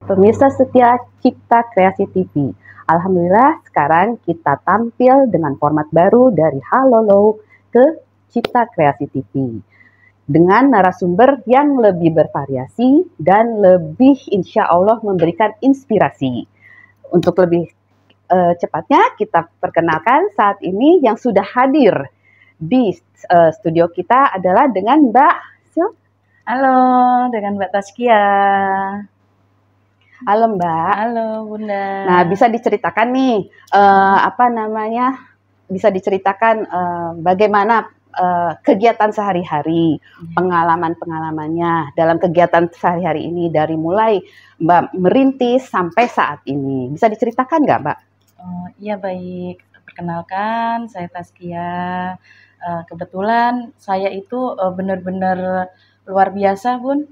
Pemirsa setia Cipta Kreasi TV. Alhamdulillah sekarang kita tampil dengan format baru dari Halolo ke Cipta Kreasi TV. Dengan narasumber yang lebih bervariasi dan lebih insya Allah memberikan inspirasi. Untuk lebih cepatnya kita perkenalkan saat ini yang sudah hadir di studio kita adalah dengan Mbak Sil. Halo, dengan Mbak Taskia. Halo Mbak. Halo Bunda. Nah, bisa diceritakan nih bisa diceritakan bagaimana kegiatan sehari-hari, pengalaman-pengalamannya dalam kegiatan sehari-hari ini dari mulai Mbak merintis sampai saat ini. Bisa diceritakan nggak, Mbak? Iya baik. Perkenalkan, saya Taskia. Kebetulan saya itu benar-benar luar biasa, Bun.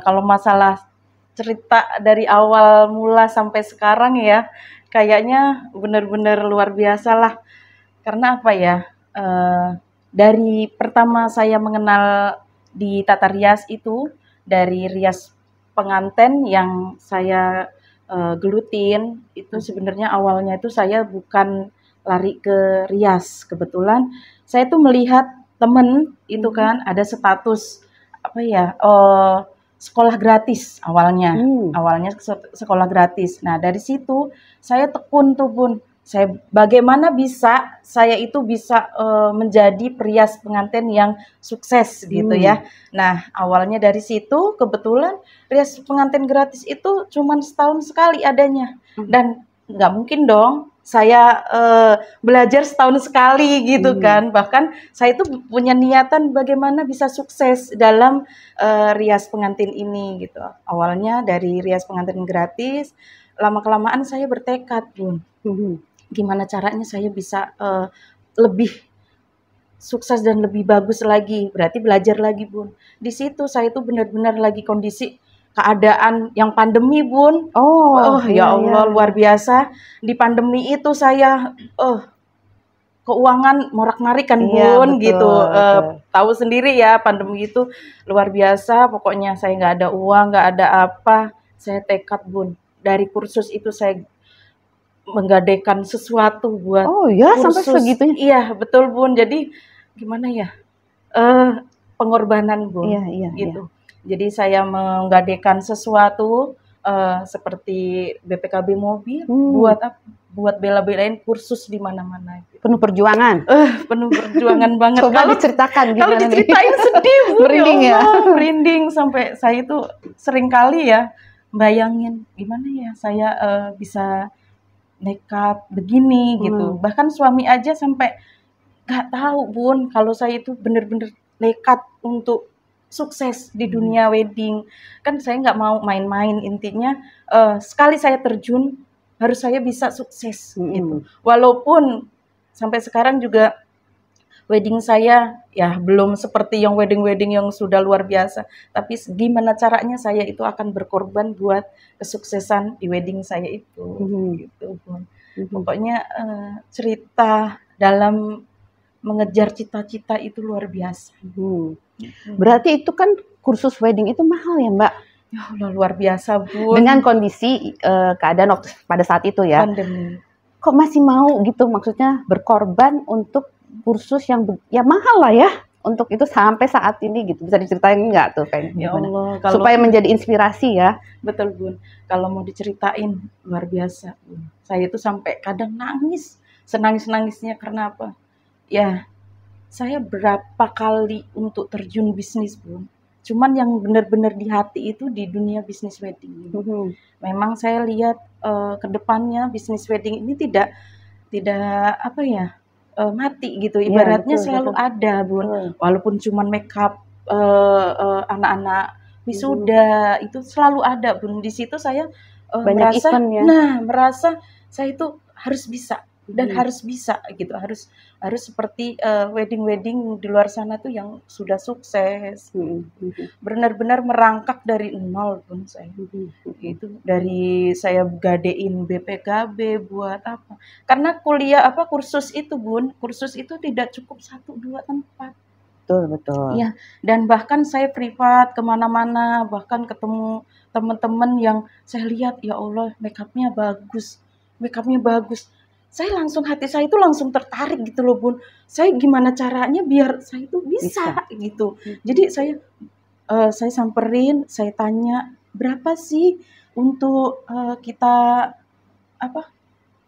Kalau masalah cerita dari awal mula sampai sekarang ya, kayaknya benar-benar luar biasa lah. Karena apa ya? Dari pertama saya mengenal di tata rias itu, dari rias pengantin yang saya gelutin, itu sebenarnya awalnya itu saya bukan lari ke rias. Kebetulan saya tuh melihat temen itu kan ada status apa ya, sekolah gratis awalnya. Awalnya sekolah gratis. Nah, dari situ saya tekun tuh, Bun. Bagaimana bisa saya itu bisa menjadi perias pengantin yang sukses gitu ya. Nah, awalnya dari situ kebetulan rias pengantin gratis itu cuma setahun sekali adanya. Dan nggak mungkin dong saya belajar setahun sekali gitu kan. Bahkan saya itu punya niatan bagaimana bisa sukses dalam rias pengantin ini gitu. Awalnya dari rias pengantin gratis, lama-kelamaan saya bertekad, Bun. Gimana caranya saya bisa lebih sukses dan lebih bagus lagi. Berarti belajar lagi, Bun. Di situ saya itu benar-benar lagi kondisi keadaan yang pandemi, Bun. Ya Allah, luar biasa. Di pandemi itu saya keuangan morak-marik kan, Bun, betul, gitu. betul. Tahu sendiri ya, pandemi itu luar biasa. Pokoknya saya nggak ada uang, nggak ada apa. Saya tekad, Bun. Dari kursus itu saya menggadaikan sesuatu buat kursus. Sampai segitunya? Iya, betul, Bun. Jadi gimana ya? Pengorbanan, Bun. Gitu. Jadi saya menggadaikan sesuatu seperti BPKB mobil buat apa? Buat bela-belain kursus di mana-mana. Gitu. Penuh perjuangan. Penuh perjuangan banget. Coba diceritakan gimana kalau diceritain sedih, Bun. Merinding ya. Merinding sampai saya itu sering kali ya bayangin gimana ya saya bisa nekat begini gitu. Bahkan suami aja sampai nggak tahu, Bun, kalau saya itu bener-bener nekat untuk sukses di dunia wedding. Kan saya nggak mau main-main, intinya sekali saya terjun harus saya bisa sukses gitu. Walaupun sampai sekarang juga wedding saya ya belum seperti yang wedding-wedding yang sudah luar biasa. Tapi gimana caranya saya itu akan berkorban buat kesuksesan di wedding saya itu. Gitu, Bun. Pokoknya cerita dalam mengejar cita-cita itu luar biasa. Berarti itu kan kursus wedding itu mahal ya, Mbak? Ya Allah, luar biasa, Bun. Dengan kondisi keadaan waktu pada saat itu ya. Pandemi. Kok masih mau gitu, maksudnya berkorban untuk kursus yang ya mahal lah ya, untuk itu sampai saat ini gitu. Bisa diceritain nggak tuh kayak ya gimana? Allah, supaya menjadi inspirasi ya. Betul, Bun. Kalau mau diceritain luar biasa, Bun. Saya itu sampai kadang nangis, senangis-nangisnya karena apa? Ya, saya berapa kali untuk terjun bisnis, Bun. Cuman yang benar-benar di hati itu di dunia bisnis wedding. Memang saya lihat ke depannya bisnis wedding ini tidak apa ya, mati gitu. Ibaratnya selalu ada, Bun. Walaupun cuman make up anak-anak wisuda itu selalu ada, Bun. Di situ saya banyak merasa, event ya. merasa saya itu harus bisa dan harus bisa gitu, harus seperti wedding di luar sana tuh yang sudah sukses. Benar-benar merangkak dari nol, Bun, saya. Itu dari saya gadein BPKB buat apa? Karena kursus itu, Bun, kursus itu tidak cukup 1-2 tempat. Betul. Iya, dan bahkan saya privat kemana-mana, bahkan ketemu teman-teman yang saya lihat, ya Allah, makeupnya bagus. Saya langsung, hati saya itu langsung tertarik gitu loh Bun. Saya gimana caranya biar saya itu bisa gitu. Jadi saya samperin, saya tanya, berapa sih untuk kita apa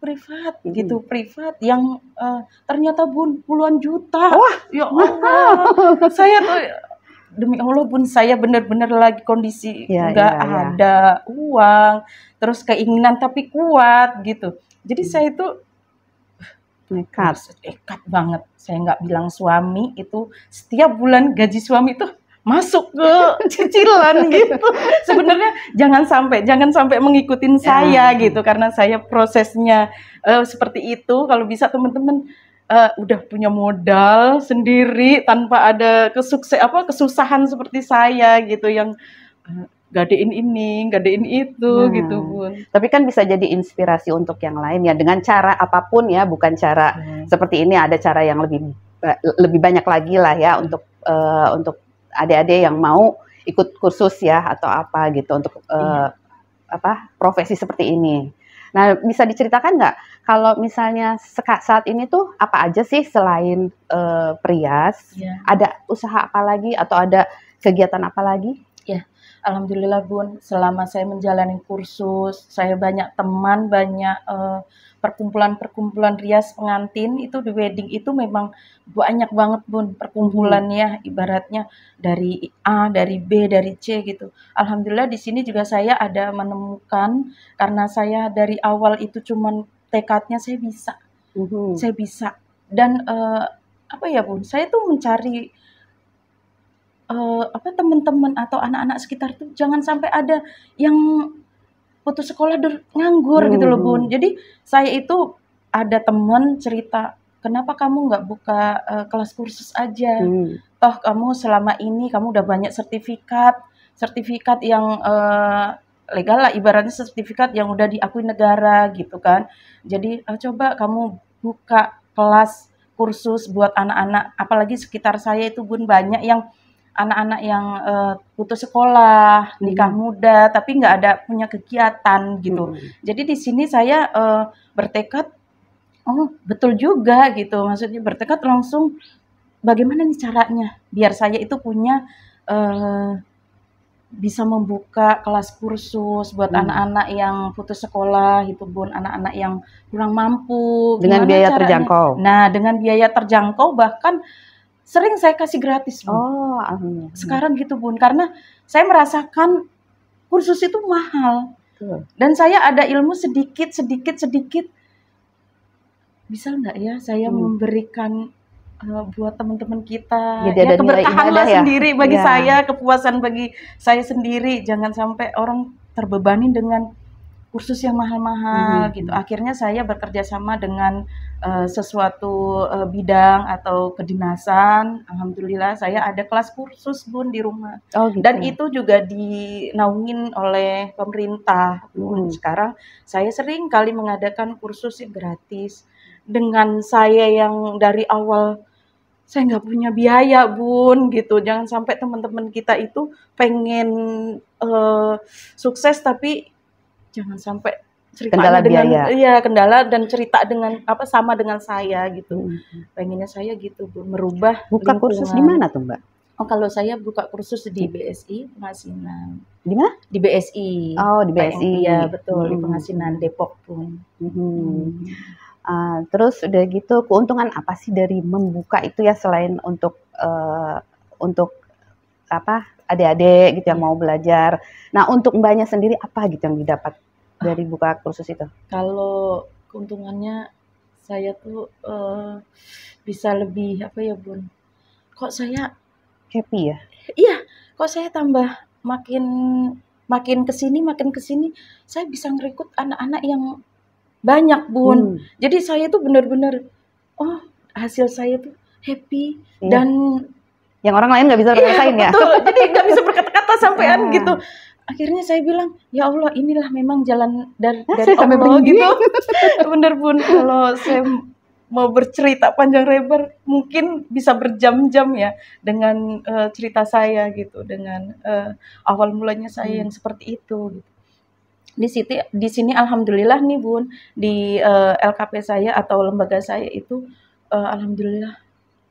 privat gitu, privat yang ternyata Bun puluhan juta. Wah, ya Allah. Saya tuh demi Allah Bun, saya benar-benar lagi kondisi nggak ada uang, terus keinginan tapi kuat gitu. Jadi saya itu nekat banget. Saya nggak bilang suami itu setiap bulan gaji suami itu masuk ke cicilan gitu. Sebenarnya jangan sampai mengikutin saya gitu, karena saya prosesnya seperti itu. Kalau bisa teman-teman udah punya modal sendiri tanpa ada kesusahan seperti saya gitu, yang gadein ini, gadein itu gitu Bun. Tapi kan bisa jadi inspirasi untuk yang lain ya, dengan cara apapun ya, bukan cara seperti ini, ada cara yang lebih banyak lagi lah ya untuk adik-adik yang mau ikut kursus ya atau apa gitu untuk profesi seperti ini. Nah, bisa diceritakan nggak kalau misalnya saat ini tuh apa aja sih selain Prias? Ada usaha apa lagi atau ada kegiatan apa lagi? Ya, alhamdulillah Bun, selama saya menjalani kursus, saya banyak teman, banyak perkumpulan rias pengantin itu di wedding itu memang banyak banget Bun perkumpulannya, ibaratnya dari A, dari B, dari C gitu. Alhamdulillah di sini juga saya ada menemukan, karena saya dari awal itu cuman tekadnya saya bisa dan apa ya Bun, saya tuh mencari teman-teman atau anak-anak sekitar tuh jangan sampai ada yang putus sekolah nganggur gitu loh Bun. Jadi saya itu ada teman cerita, kenapa kamu nggak buka kelas kursus aja? Toh kamu selama ini kamu udah banyak sertifikat yang legal lah, ibaratnya sertifikat yang udah diakui negara gitu kan. Jadi coba kamu buka kelas kursus buat anak-anak, apalagi sekitar saya itu Bun banyak yang anak-anak yang putus sekolah, nikah muda, tapi nggak ada punya kegiatan gitu. Jadi di sini saya bertekad, oh betul juga gitu, maksudnya bertekad langsung bagaimana nih caranya biar saya itu punya bisa membuka kelas kursus buat anak-anak yang putus sekolah gitu Bun, anak-anak yang kurang mampu. Dengan biaya terjangkau. Nah, dengan biaya terjangkau, bahkan sering saya kasih gratis Bun. Sekarang gitu Bun, karena saya merasakan kursus itu mahal. Dan saya ada ilmu sedikit. Bisa nggak ya saya memberikan buat teman-teman kita, ya keberkahan lah sendiri bagi saya, kepuasan bagi saya sendiri. Jangan sampai orang terbebani dengan kursus yang mahal-mahal gitu. Akhirnya saya bekerja sama dengan sesuatu bidang atau kedinasan. Alhamdulillah saya ada kelas kursus Bun di rumah. Dan itu juga dinaungin oleh pemerintah Bun. Sekarang saya sering kali mengadakan kursus yang gratis. Dengan saya yang dari awal saya nggak punya biaya Bun gitu. Jangan sampai teman-teman kita itu pengen sukses tapi jangan sampai kendala dengan biaya. Kendala dan cerita dengan sama dengan saya gitu. Pengennya saya gitu Bun, merubah buka lingkungan. Kursus di mana tuh Mbak? Oh, kalau saya buka kursus di BSI Pengasinan. Di mana? Di BSI. Oh, di BSI. Iya, betul, di Pengasinan Depok Bun. Terus udah gitu, keuntungan apa sih dari membuka itu ya, selain untuk adik-adik gitu yang mau belajar. Nah, untuk Mbaknya sendiri apa gitu yang didapat dari buka kursus itu? Kalau keuntungannya saya tuh bisa lebih Bun? Kok saya happy ya? Iya, kok saya tambah makin kesini saya bisa ngerekrut anak-anak yang banyak Bun. Jadi saya tuh benar-benar hasil saya tuh happy dan yang orang lain nggak bisa rasain ya. Betul. Jadi nggak bisa berkata-kata sampean gitu. Akhirnya saya bilang, ya Allah, inilah memang jalan dari Allah gitu. Bener Bun, kalau saya mau bercerita panjang lebar mungkin bisa berjam-jam ya dengan cerita saya gitu, dengan awal mulanya saya yang seperti itu gitu. Di sini alhamdulillah nih Bun, di LKP saya atau lembaga saya itu alhamdulillah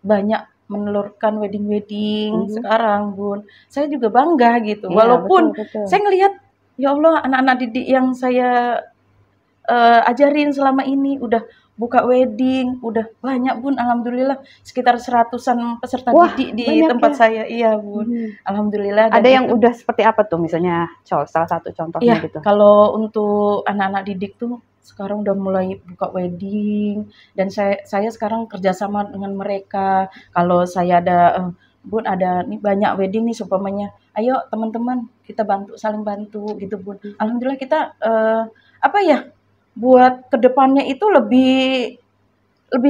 banyak menelurkan wedding-wedding sekarang Bun. Saya juga bangga gitu. Iya, Walaupun betul. saya ngelihat ya Allah anak-anak didik yang saya ajarin selama ini udah buka wedding, udah banyak Bun, alhamdulillah sekitar 100-an peserta Wah, didik di banyak tempat ya. saya. Iya Bun, alhamdulillah. Dan Ada yang itu udah seperti apa tuh misalnya salah satu contohnya iya, gitu? kalau untuk anak-anak didik tuh sekarang udah mulai buka wedding dan saya sekarang kerjasama dengan mereka. Kalau saya ada Bun ada nih banyak wedding nih seumpamanya, ayo teman-teman kita bantu saling bantu gitu Bun. Alhamdulillah kita apa ya buat kedepannya itu lebih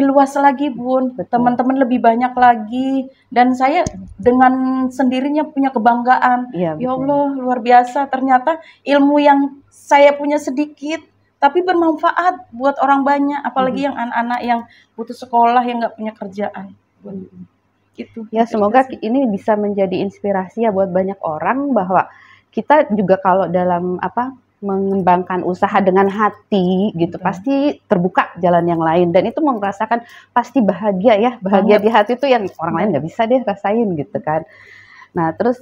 luas lagi Bun, teman-teman lebih banyak lagi dan saya dengan sendirinya punya kebanggaan. Iya, Ya betul. Allah luar biasa ternyata ilmu yang saya punya sedikit tapi bermanfaat buat orang banyak, apalagi yang anak-anak yang butuh sekolah yang nggak punya kerjaan. Bun. Gitu. Ya, semoga ini bisa menjadi inspirasi ya buat banyak orang bahwa kita juga kalau dalam mengembangkan usaha dengan hati gitu pasti terbuka jalan yang lain dan itu merasakan pasti bahagia ya, bahagia di hati itu yang orang lain nggak bisa deh rasain gitu kan. Nah, terus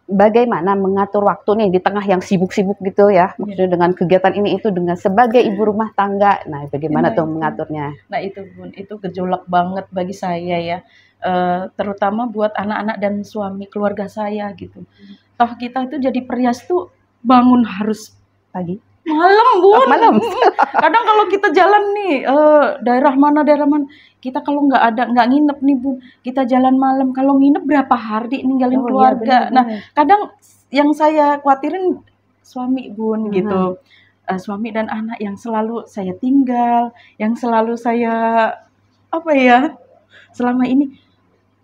bagaimana mengatur waktu nih di tengah yang sibuk-sibuk gitu ya, maksudnya dengan kegiatan ini itu dengan sebagai ibu rumah tangga. Nah, bagaimana tuh mengaturnya? Nah itu Bun, itu gejolak banget bagi saya ya, terutama buat anak-anak dan suami keluarga saya gitu. Toh kita itu jadi perias tuh bangun harus Pagi? malam Bun. Malam. Kadang kalau kita jalan nih daerah mana, kita kalau nggak nginep nih Bun, kita jalan malam. Kalau nginep berapa hari ninggalin keluarga. Iya, Nah kadang yang saya khawatirin suami Bun gitu. Suami dan anak yang selalu saya tinggal, yang selalu saya apa ya selama ini.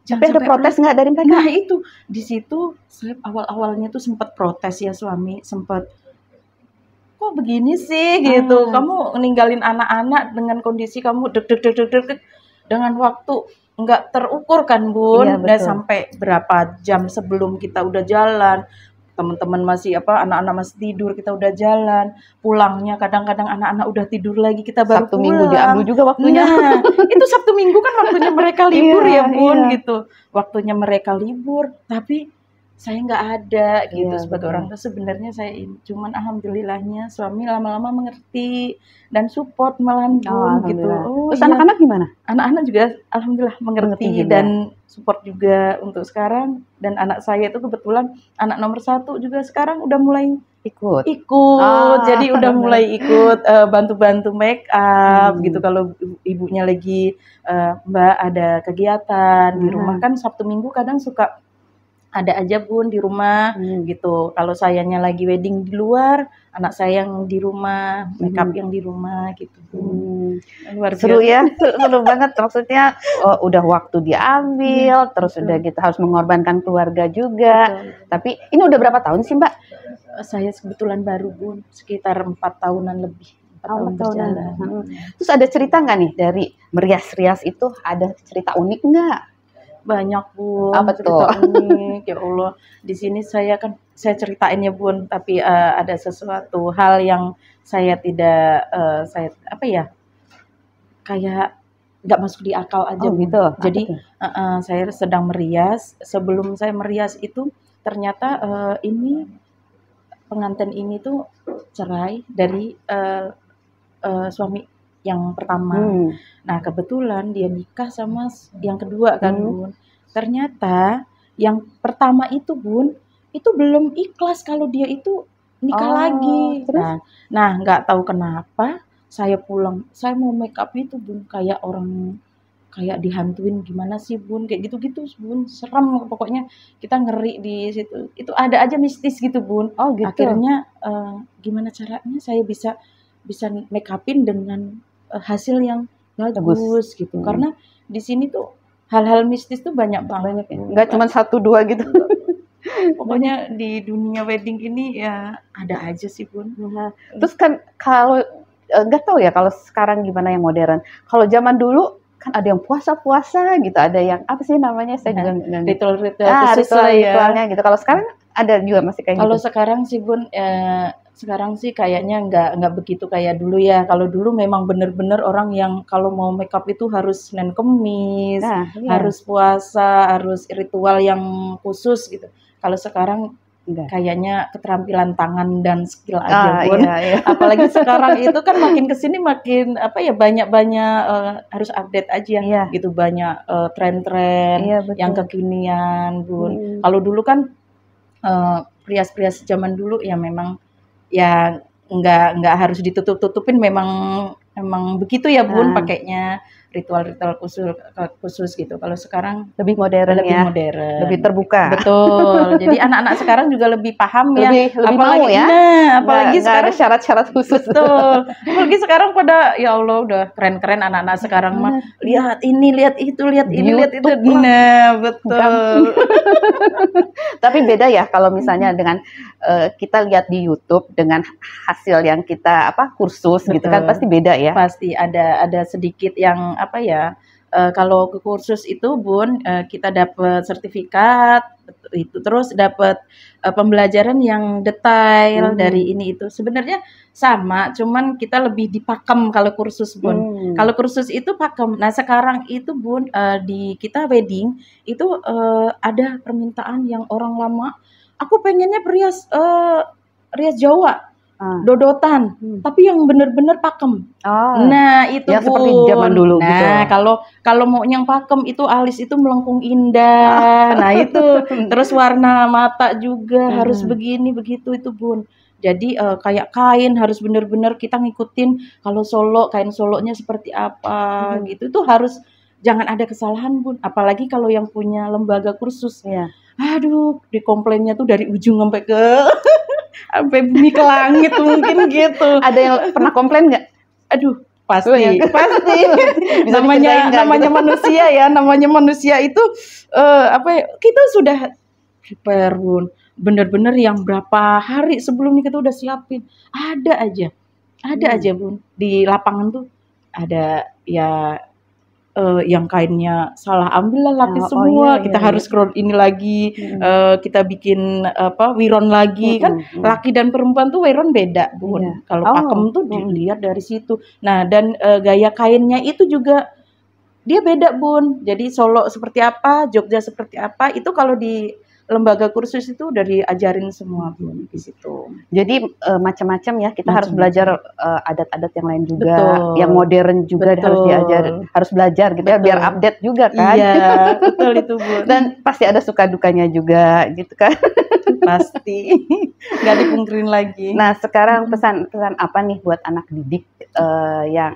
Tapi ada protes nggak dari mereka? Nah itu di situ saya awal-awalnya tuh sempat protes ya suami, sempat kok begini sih gitu, kamu ninggalin anak-anak dengan kondisi kamu deg dengan waktu nggak terukur kan Bun, Iya, dan betul. sampai berapa jam sebelum kita udah jalan, teman-teman masih anak-anak masih tidur kita udah jalan, pulangnya kadang-kadang anak-anak udah tidur lagi kita baru Sabtu pulang. Minggu diambil juga waktunya. Nah itu Sabtu Minggu kan waktunya mereka libur ya Bun Iya. gitu, waktunya mereka libur tapi saya nggak ada gitu Iya, sebagai betul. orang tua. Sebenarnya saya cuman alhamdulillahnya suami lama-lama mengerti dan support malahan Bun gitu. Alhamdulillah. Oh Terus iya, anak-anak gimana? anak-anak juga alhamdulillah mengerti Mengerti juga. dan support juga untuk sekarang. Dan anak saya itu kebetulan anak nomor 1 juga sekarang udah mulai Ikut. jadi udah mulai ikut bantu-bantu make up gitu kalau ibunya lagi Mbak ada kegiatan di rumah kan Sabtu Minggu kadang suka ada aja Bun di rumah gitu. Kalau sayanya lagi wedding di luar, anak saya yang di rumah, makeup yang di rumah gitu. Luar biasa. Seru ya, seru banget. Maksudnya udah waktu diambil, terus udah gitu harus mengorbankan keluarga juga. Tapi ini udah berapa tahun sih Mbak? Saya kebetulan baru Bun, sekitar 4 tahunan lebih. 4 tahun berjalan. Terus ada cerita nggak nih dari merias-rias itu? Ada cerita unik nggak? Banyak Bun, Apa cerita unik. Ya Allah, di sini saya ceritain ya Bun, tapi ada sesuatu hal yang saya tidak kayak nggak masuk di akal aja Bun. Gitu. Jadi saya sedang merias. Sebelum saya merias itu ternyata ini pengantin ini tuh cerai dari suami yang pertama. Nah kebetulan dia nikah sama yang kedua kan Bun. Ternyata yang pertama itu Bun, itu belum ikhlas kalau dia itu nikah lagi. Terus? Nah nggak tahu kenapa saya pulang, saya mau make up itu Bun kayak orang kayak dihantuin gimana sih Bun, kayak gitu-gitu Bun, serem pokoknya kita ngeri di situ. Itu ada aja mistis gitu Bun. Gitu. Akhirnya gimana caranya saya bisa make upin dengan hasil yang bagus gitu. Karena di sini tuh hal-hal mistis tuh banyak banget. Nggak cuma 1-2 gitu. Pokoknya di dunia wedding ini ya ada aja sih Bun. Terus kan kalau nggak tahu ya kalau sekarang gimana yang modern. Kalau zaman dulu kan ada yang puasa-puasa gitu, ada yang apa sih namanya? Saya juga nggak ritual-ritual khusus lah ya. ritualnya gitu. Kalau sekarang ada juga masih kayak Kalau gitu. sekarang sih Bun, sekarang sih kayaknya nggak begitu kayak dulu ya. Kalau dulu memang bener-bener orang yang kalau mau makeup itu harus Senin Kemis, Nah, iya. harus puasa, harus ritual yang khusus gitu. Kalau sekarang Enggak. kayaknya keterampilan tangan dan skill aja Bun. Iya. Apalagi sekarang itu kan makin kesini makin apa ya, banyak harus update aja Iya. gitu, banyak tren-tren Iya, betul. yang kekinian Bun. Kalau dulu kan pria-pria zaman dulu ya memang ya nggak harus ditutup-tutupin, memang begitu ya Bun, pakainya ritual-ritual khusus gitu. Kalau sekarang lebih modern lebih ya, modern, lebih terbuka. Betul. Jadi anak-anak sekarang juga lebih paham ya. Lebih apalagi mau ya. Apalagi nggak sekarang ada syarat-syarat khusus. Betul. Apalagi sekarang pada ya Allah udah keren-keren anak-anak sekarang mah. Lihat ini, lihat itu, lihat ini, lihat itu. Nah, betul. Tapi beda ya kalau misalnya dengan kita lihat di YouTube dengan hasil yang kita kursus gitu kan, pasti beda ya. Pasti ada sedikit yang apa ya, kalau ke kursus itu Bun, kita dapat sertifikat itu, terus dapat pembelajaran yang detail dari ini itu. Sebenarnya sama, cuman kita lebih dipakem kalau kursus Bun. Kalau kursus itu pakem. Nah sekarang itu Bun, di kita wedding itu ada permintaan yang orang lama, aku pengennya rias Jawa. Dodotan, tapi yang bener-bener pakem. Nah itu ya, Bun. seperti zaman dulu nah, gitu. kalau mau yang pakem itu alis itu melengkung indah. Nah itu terus warna mata juga harus begini begitu itu Bun. Jadi kayak kain harus bener-bener kita ngikutin, kalau Solo kain Solonya seperti apa gitu. Itu harus jangan ada kesalahan Bun. Apalagi kalau yang punya lembaga kursus. Aduh, dikomplainnya tuh dari ujung sampai ke sampai bumi ke langit mungkin gitu. Ada yang pernah komplain nggak? Aduh, pasti. namanya manusia ya, namanya manusia itu kita sudah prepare Bun. Bener-bener yang berapa hari sebelumnya kita udah siapin. Ada aja Bun. Di lapangan tuh ada ya yang kainnya salah ambil lah laki semua. Kita harus scroll ini lagi, kita bikin wiron lagi kan. Laki dan perempuan tuh wiron beda Bun. Kalau pakem tuh dilihat dari situ. Nah dan gaya kainnya itu juga dia beda Bun. Jadi Solo seperti apa, Jogja seperti apa, itu kalau di lembaga kursus itu udah diajarin semua Bun di situ. Jadi macam-macam ya, kita harus belajar adat-adat yang lain juga, yang modern juga harus diajar, harus belajar gitu ya, biar update juga kan. Iya, betul itu Bun. Dan pasti ada suka dukanya juga gitu kan. Pasti, nggak dipungkirin lagi. Nah sekarang pesan-pesan apa nih buat anak didik yang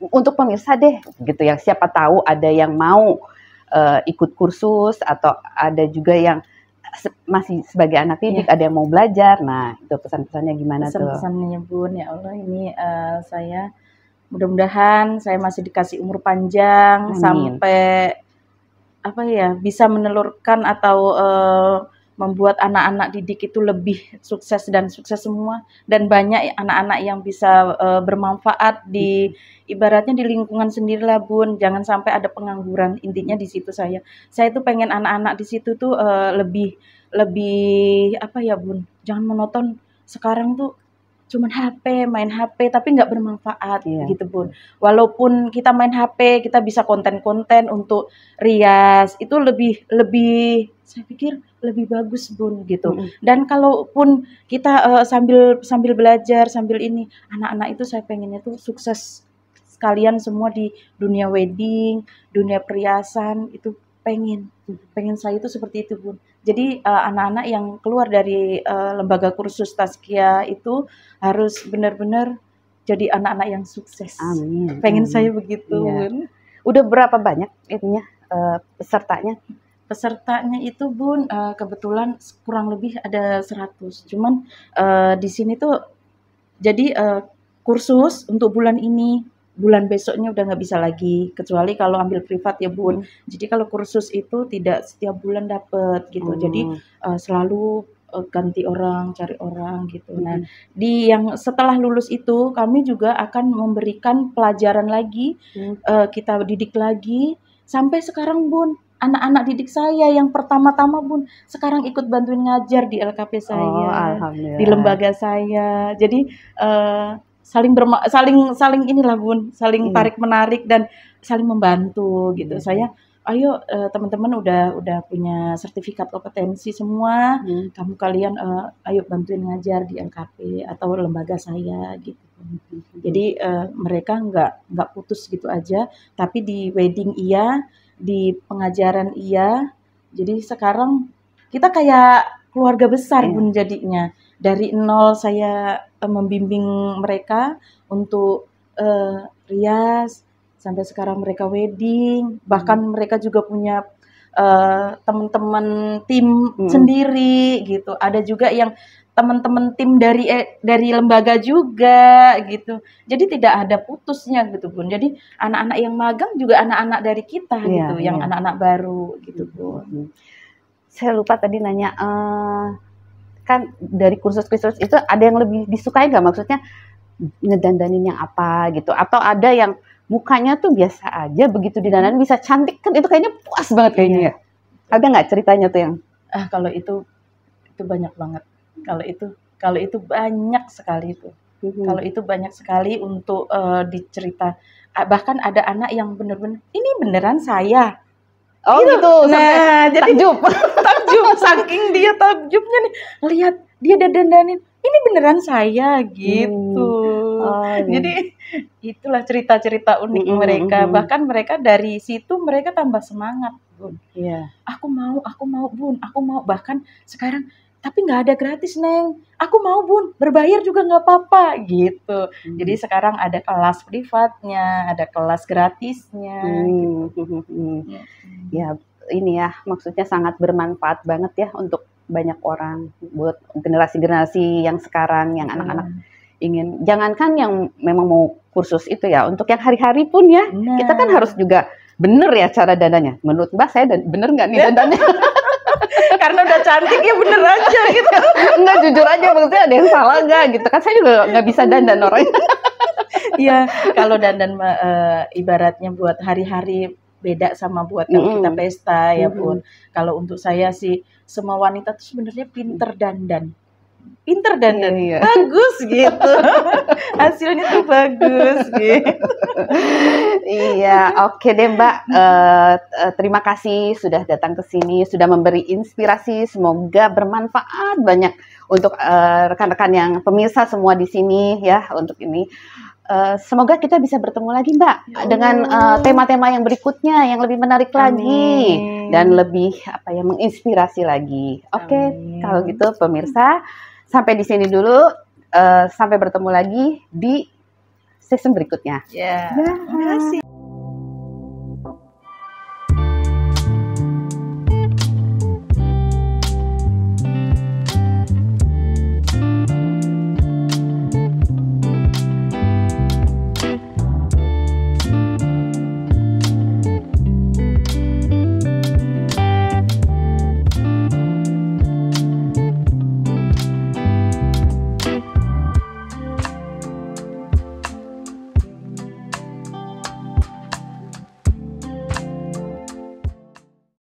untuk pemirsa deh gitu, yang siapa tahu ada yang mau ikut kursus atau ada juga yang masih sebagai anak didik, ada yang mau belajar. Nah itu pesan-pesannya gimana tuh? Pesan-pesannya Bun, ya Allah ini saya mudah-mudahan saya masih dikasih umur panjang. Amin. Sampai bisa menelurkan atau membuat anak-anak didik itu lebih sukses dan sukses semua, dan banyak anak-anak yang bisa bermanfaat di ibaratnya di lingkungan sendirilah Bun. Jangan sampai ada pengangguran, intinya di situ saya tuh pengen anak-anak di situ tuh lebih Bun, jangan monoton. Sekarang tuh cuman main HP tapi nggak bermanfaat gitu Bun. Walaupun kita main HP, kita bisa konten-konten untuk rias, itu lebih saya pikir lebih bagus Bun gitu. Dan kalaupun kita sambil belajar sambil ini, anak-anak itu saya pengennya tuh sukses sekalian semua di dunia wedding, dunia perhiasan, itu pengen saya itu seperti itu Bun. Jadi anak-anak yang keluar dari lembaga kursus Tazkiyah itu harus benar-benar jadi anak-anak yang sukses. Amin. Pengen saya begitu Bun. Udah berapa banyak ininya pesertanya? Pesertanya itu Bun kebetulan kurang lebih ada 100. Cuman di sini tuh jadi kursus untuk bulan ini, bulan besoknya udah nggak bisa lagi, kecuali kalau ambil privat ya Bun. Jadi kalau kursus itu tidak setiap bulan dapat gitu. Jadi selalu ganti orang, cari orang gitu. Nah, Mhm. di yang setelah lulus itu kami juga akan memberikan pelajaran lagi, Mmm. kita didik lagi, sampai sekarang Bun, anak-anak didik saya yang pertama-tama Bun, sekarang ikut bantuin ngajar di LKP Oh, saya, di alhamdulillah. lembaga saya. Jadi, saling saling inilah Bun, saling Iya, tarik-menarik dan saling membantu gitu. iya, iya. Saya, "Ayo, teman-teman udah punya sertifikat kompetensi semua, Mmm. kamu kalian, ayo bantuin ngajar di LKP atau lembaga saya," gitu. Mhm. Jadi, mereka nggak putus gitu aja, tapi di wedding iya, di pengajaran iya. Jadi sekarang kita kayak keluarga besar Iya. Bun jadinya. Dari nol saya, membimbing mereka untuk, rias, sampai sekarang mereka wedding, bahkan Mmm. mereka juga punya, teman-teman tim Mhm. sendiri gitu. Ada juga yang teman-teman tim dari lembaga juga gitu. Jadi tidak ada putusnya gitu Bun. Jadi anak-anak yang magang juga anak-anak dari kita Iya, gitu, yang iya. anak-anak baru gitu Mhm, Bun. mhm. Saya lupa tadi nanya, kan dari kursus-kursus itu ada yang lebih disukai nggak? Maksudnya ngedandanin yang apa gitu? Atau ada yang mukanya tuh biasa aja, begitu Mhm. didandanin bisa cantik, kan itu kayaknya puas banget kayaknya Iya, ya? Ada nggak ceritanya tuh yang kalau itu banyak banget. Kalau itu kalau itu banyak sekali itu. mhm. Kalau itu banyak sekali untuk, dicerita. Bahkan ada anak yang bener-bener, "Ini beneran saya?" Oh Gitu. gitu, sampai Nah, jadi takjub? takjub, saking dia takjubnya nih, lihat dia dandanin, "Ini beneran saya?" Gitu. Mmm. Oh iya. Jadi itulah cerita-cerita unik Mhm, mereka, mhm. bahkan mereka dari situ mereka tambah semangat, Bun. Iya. Aku mau Bun, aku mau." Bahkan sekarang, "Tapi nggak ada gratis Neng, aku mau Bun, berbayar juga nggak apa-apa," gitu. Jadi Mmm. sekarang ada kelas privatnya, ada kelas gratisnya, gitu. Mhm, mhm. Mhm. Ya, ini ya, maksudnya sangat bermanfaat banget ya untuk banyak orang, buat generasi-generasi yang sekarang, yang anak-anak Mhm. ingin jangankan yang memang mau kursus itu ya, untuk yang hari-hari pun ya, kita kan harus Nah, juga bener ya cara dandannya. Menurut Mbak, saya bener nggak nih dandannya? karena udah cantik ya bener aja gitu. Enggak, jujur aja, maksudnya ada yang salah nggak gitu kan, saya juga nggak bisa dandan orangnya. Iya, kalau dandan mah, ibaratnya buat hari-hari beda sama buat kalau kita Mhm, pesta ya, mhm. Bun. Kalau untuk saya sih, semua wanita tuh sebenarnya pinter Iya, dandan, iya. bagus gitu, hasilnya tuh bagus gitu. Iya, oke deh Mbak, terima kasih sudah datang ke sini, sudah memberi inspirasi, semoga bermanfaat banyak untuk, rekan-rekan yang pemirsa semua di sini ya, untuk ini. Semoga kita bisa bertemu lagi Mbak, Ya dengan, Allah, tema-tema yang berikutnya, yang lebih menarik lagi, dan amin, lebih, apa ya, menginspirasi lagi. Oke, kalau amin. gitu pemirsa, sampai di sini dulu, sampai bertemu lagi di season berikutnya. Ya, makasih. Dah.